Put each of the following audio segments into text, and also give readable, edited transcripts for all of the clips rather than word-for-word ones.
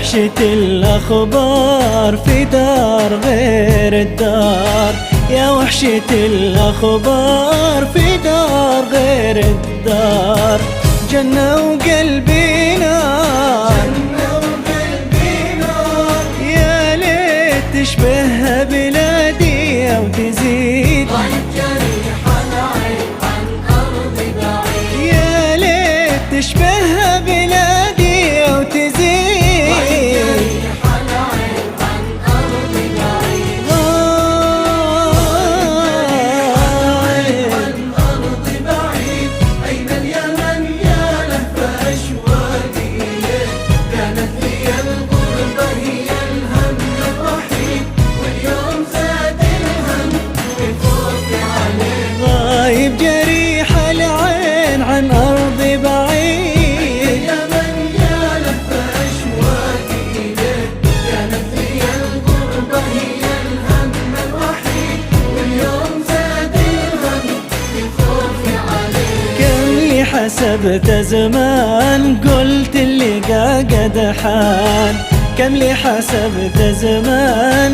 وحشة الأخبار في دار غير الدار، يا وحشة الأخبار في دار غير الدار. جنة وقلبي نار، يا ليت تشبهها بلادي أو تزيد، يا ليت تشبهها بلادي أو تزيد. غايب جريح العين عن أرض بعيد، يا من يا لف أشواقي إليك، كانت هي الغربة هي الهم الوحيد، واليوم زاد الهم في خوفي عليك. كم لي حسبت زمان قلت اللقا قد حان، كم لي حسبت زمان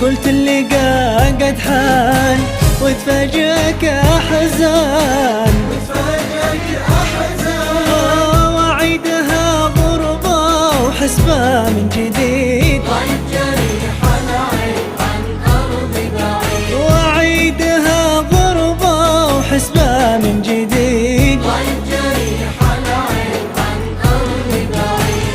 قلت اللقا قد حان، وتفاجأك أحزان، وعيدها غربة وحسبة من جديد، ضايق جريح العين عن أرض بعيد، وعيدها غربة وحسبة من جديد. ضايق جريح العين عن أرض بعيد.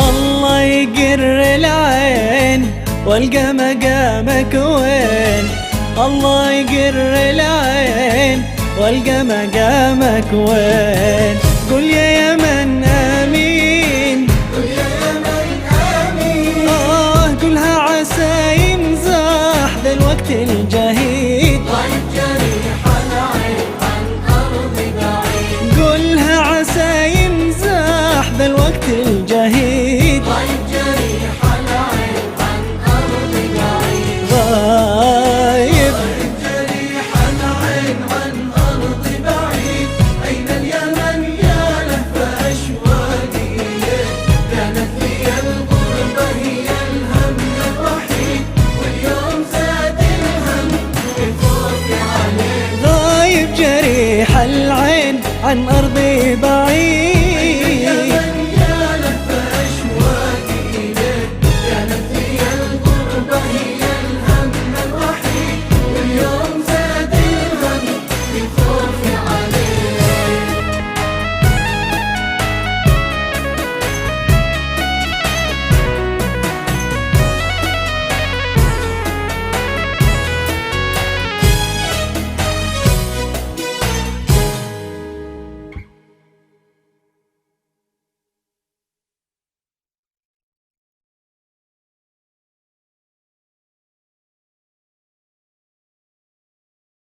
الله يقر العين والقى مقامك وين، الله يقر العين والقى مقامك وين. قل يا يمن آمين، قل يا يمن آمين، قلها عسى يمزح ذا الوقت الجهيد، ضايق جريح العين عن أرض بعيد، قلها عسى يمزح ذا الوقت الجهيد. ضايق جريح العين عن أرض بعيد، غايب جريح العين عن أرض بعيد. أين اليمن يا لهف أشواقي إليك، كانت هي الغربة هي الهم الوحيد، واليوم زاد الهم بخوفي عليك. غايب جريح العين عن أرضي بعيد.